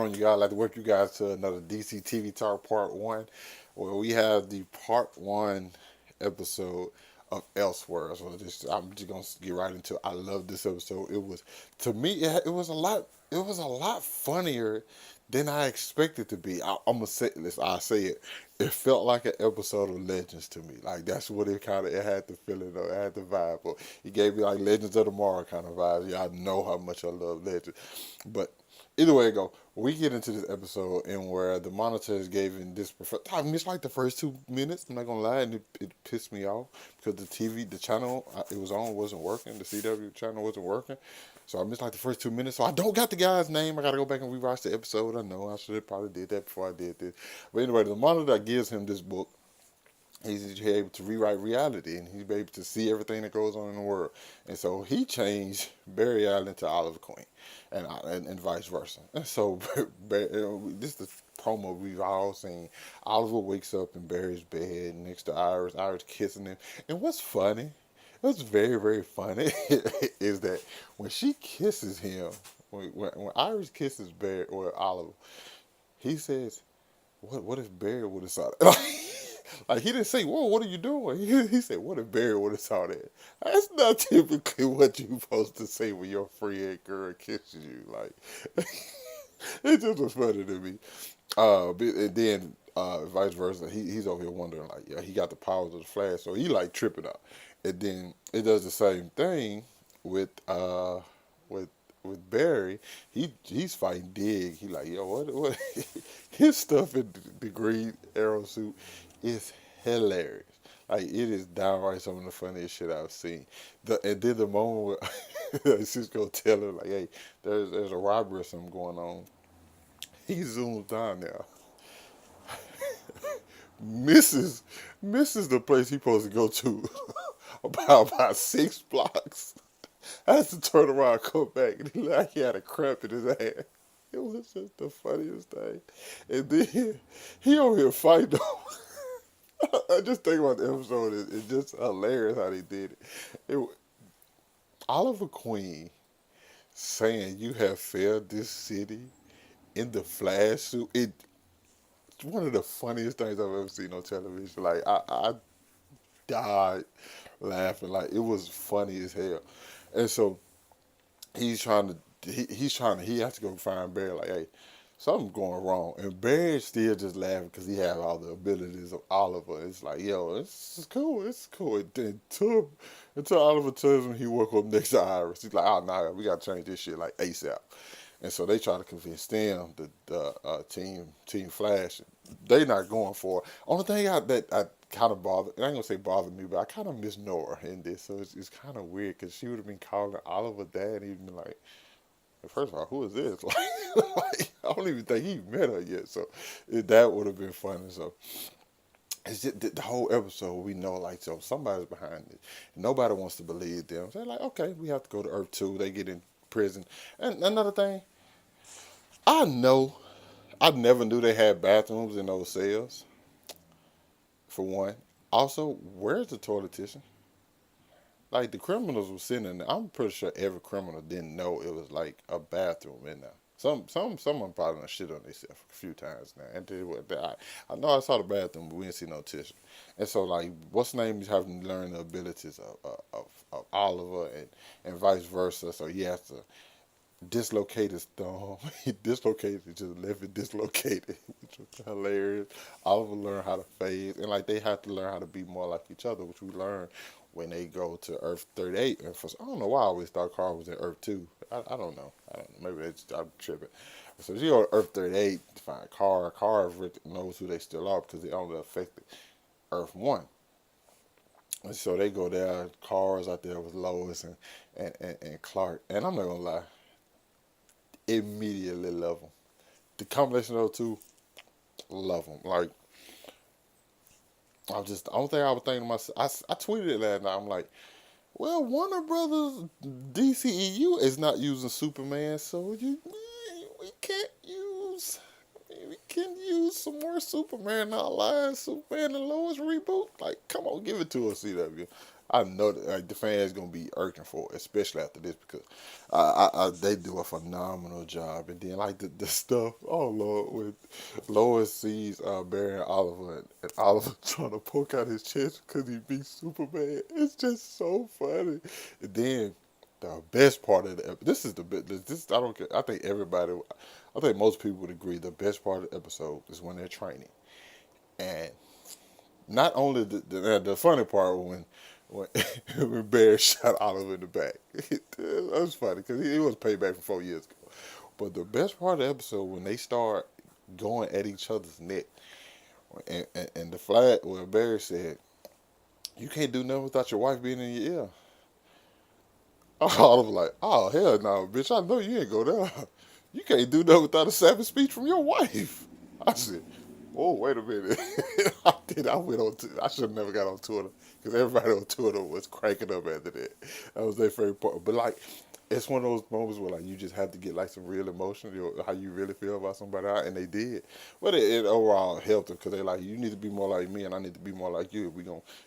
on, you guys? I'd like to welcome you guys to another DC TV Talk Part 1, where we have the Part 1 episode of Elseworlds. I'm just going to get right into it. I love this episode. It was, to me, it was a lot funnier than I expected to be. I'm going to say this, I say it. It felt like an episode of Legends to me. Like, that's what it had the feeling of, it had the vibe. But it gave me like Legends of Tomorrow kind of vibes. Yeah, I know how much I love Legends. But either way it go, we get into this episode and where the monitors gave in this. I missed like the first 2 minutes. I'm not gonna lie, and it pissed me off because the channel it was on wasn't working. The CW channel wasn't working, so I missed like the first 2 minutes. So I don't got the guy's name. I gotta go back and rewatch the episode. I know I should have probably did that before I did this. But anyway, the monitor gives him this book. He's able to rewrite reality, and he's able to see everything that goes on in the world. And so he changed Barry Allen to Oliver Queen, and vice versa. And so this is the promo we've all seen. Oliver wakes up in Barry's bed next to Iris. Iris kissing him. And what's funny, what's very very funny, is that when she kisses him, when Iris kisses Barry or Oliver, he says, "What if Barry would have saw that?" Like, he didn't say, "Whoa, what are you doing?" He said, "What if Barry would have saw that?" That's not typically what you're supposed to say when your friend girl kisses you. Like, it just was funny to me. And then vice versa, he's over here wondering, like, yeah, he got the powers of the Flash, so he like tripping out. And then it does the same thing with with Barry. He's fighting Dig. He like, yo, what his stuff in the green arrow suit is hilarious. Like, it is downright some of the funniest shit I've seen. And then the moment where Cisco tell her, like, hey, there's a robbery or something going on. He zooms down there. Misses misses the place he's supposed to go to about 6 blocks. I had to turn around and come back, and he like he had a cramp in his ass. It was just the funniest thing. And then he over here fighting. I just think about the episode. It's just hilarious how they did it. Oliver Queen saying you have failed this city in the Flash suit. It's one of the funniest things I've ever seen on television. Like, I died laughing. Like, it was funny as hell. And so he's trying to he has to go find Barry, like, hey, something's going wrong. And Barry's still just laughing because he has all the abilities of Oliver. It's like, yo, it's cool, it's cool. And then until Oliver tells him he woke up next to Iris. He's like, oh, nah, we got to change this shit like ASAP. And so they try to convince them, the Team Flash. They not going for it. Only thing that I kind of bothered, I ain't gonna say bothered me, but I kind of miss Nora in this. So it's kind of weird because she would have been calling Oliver dad, and he'd been like, first of all, who is this? Like, I don't even think he met her yet. So that would have been funny. So it's just the whole episode. We know, like, so somebody's behind it. Nobody wants to believe them. They're like, okay, we have to go to Earth 2. They get in prison. And another thing, I know, I never knew they had bathrooms in those cells, for one. Also, where's the toiletician? Like, the criminals were sitting in there. I'm pretty sure every criminal didn't know it was like a bathroom in there. Someone probably done shit on themselves a few times now. And I know I saw the bathroom, but we didn't see no tissue. And so, like, what's name is having to learn the abilities of Oliver and vice versa. So he has to dislocate his thumb. He dislocated it, just left it dislocated, which was hilarious. Oliver learned how to phase, and like they have to learn how to be more like each other, which we learn when they go to Earth 38. And I don't know why I always thought Carl was in Earth 2. I don't know. I don't know. Maybe I'm tripping. So she go to Earth 38 to find Carl. Carl knows who they still are because they only affected Earth 1. And so they go there. Carl's out there with Lois and Clark. And I'm not going to lie, immediately love them. The combination of those two, love them. Like, the only thing I was thinking to myself, I tweeted it last night. I'm like, well, Warner Brothers DCEU is not using Superman, so we can use some more Superman in our lives. Superman and Lois reboot. Like, come on, give it to us, CW. I know that like, the fans gonna be irking for it, especially after this because they do a phenomenal job. And then like the stuff, oh Lord, when Lois sees Barry and Oliver, and Oliver trying to poke out his chest because he beat Superman. It's just so funny. And then the best part of the this is the this I don't care. I think everybody, I think most people would agree the best part of the episode is when they're training. And not only the funny part when when Bear shot Oliver in the back. That was funny because he was paid back from 4 years ago. But the best part of the episode when they start going at each other's neck, and the flag where Barry said, "You can't do nothing without your wife being in your ear." Oliver like, "Oh hell no, bitch! I know you ain't go there. You can't do nothing without a savage speech from your wife." I said, "Oh, wait a minute." I went on. I should have never got on Twitter because everybody on Twitter was cranking up after that. That was their favorite part. But like, it's one of those moments where like you just have to get like some real emotion, how you really feel about somebody, and they did. But it overall helped them because they like, you need to be more like me, and I need to be more like you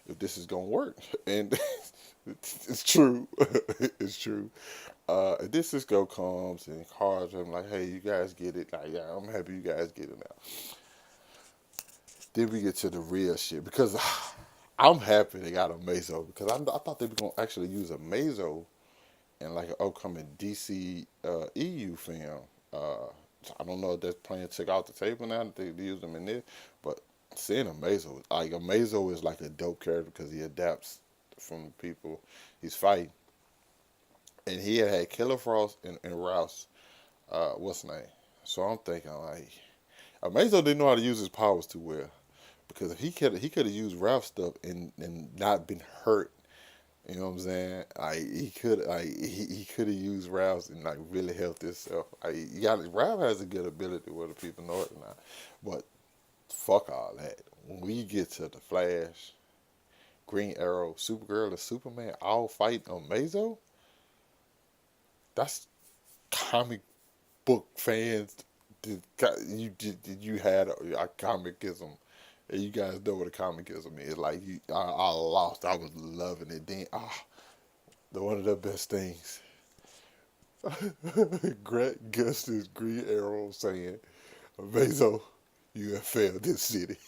if this is gonna work. And it's true. It's true. This Cisco comes and calls them like, "Hey, you guys get it? Like, yeah, I'm happy you guys get it now." Then we get to the real shit because I'm happy they got a Mazo because I thought they were gonna actually use a Mazo in like an upcoming DC EU film. Uh, I don't know if that plan took out the table now that they use them in this, but seeing a Mazo, like a Mazo is like a dope character because he adapts from the people he's fighting, and he had Killer Frost and Rouse. What's his name? So I'm thinking like, Amazo didn't know how to use his powers too well. Because if he could have used Ralph's stuff and not been hurt. You know what I'm saying? Like he could have used Ralph's and like really helped himself. Like, Ralph has a good ability whether people know it or not. But fuck all that. When we get to the Flash, Green Arrow, Supergirl, and Superman all fighting on Mazo, that's comic book fans. You had a comicism. And you guys know what a comicism is. Like I lost. I was loving it. Then one of the best things. Grant Gustin's Green Arrow saying, "Mazo, you have failed this city."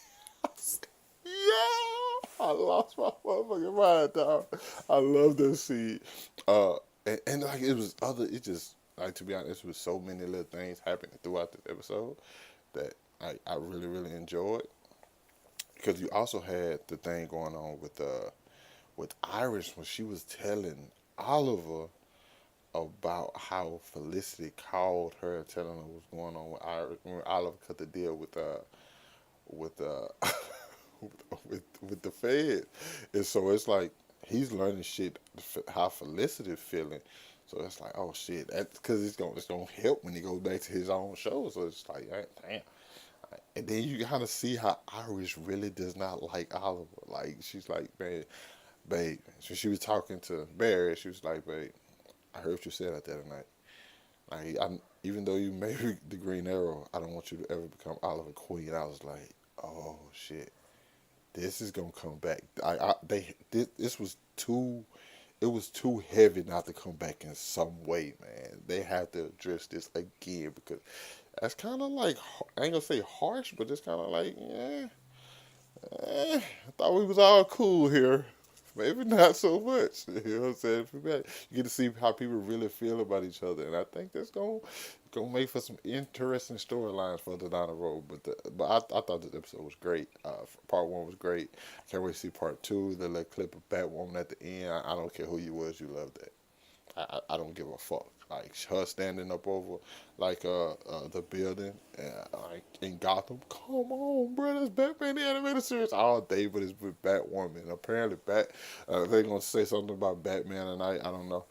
I said, yeah, I lost my motherfucking mind, dog. I love that scene. And like it was other. It just like to be honest, it was so many little things happening throughout this episode that I really really enjoyed. Because you also had the thing going on with Iris when she was telling Oliver about how Felicity called her telling her what's going on with Iris when Oliver cut the deal with with the Fed, and so it's like he's learning shit how Felicity feeling. So it's like, oh shit, that's because it's gonna help when he goes back to his own show. So it's like, damn. And then you kind of see how Iris really does not like Oliver. Like she's like, man, babe. So she was talking to Barry. She was like, babe, I heard what you said out there tonight. Like, even though you married the Green Arrow, I don't want you to ever become Oliver Queen. I was like, oh shit, this is gonna come back. This was too. It was too heavy not to come back in some way, man. They have to address this again because that's kind of like I ain't gonna say harsh, but it's kind of like I thought we was all cool here. Maybe not so much. You know what I'm saying? You get to see how people really feel about each other, and I think that's gonna make for some interesting storylines further down the road. But I thought this episode was great. Part one was great. Can't wait to see part two. The little clip of Batwoman at the end. I don't care who you was, you loved that. I don't give a fuck. Like her standing up over like the building like in Gotham. Come on, bro, that's Batman the animated series all day, but it's with Batwoman. And apparently, they're gonna say something about Batman tonight. I don't know.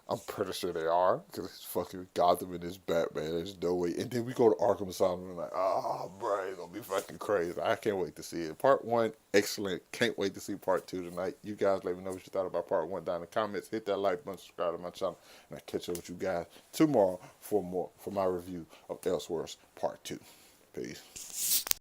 I'm pretty sure they are because it's fucking Gotham and it's Batman. There's no way. And then we go to Arkham Asylum and like, oh, bro, it's gonna be fucking crazy. I can't wait to see it. Part one, excellent. Can't wait to see part two tonight. You guys let me know what you thought about part one down in the comments. Hit that like button, subscribe to my channel, and I'll catch up with you guys tomorrow for my review of Elseworlds part two. Peace.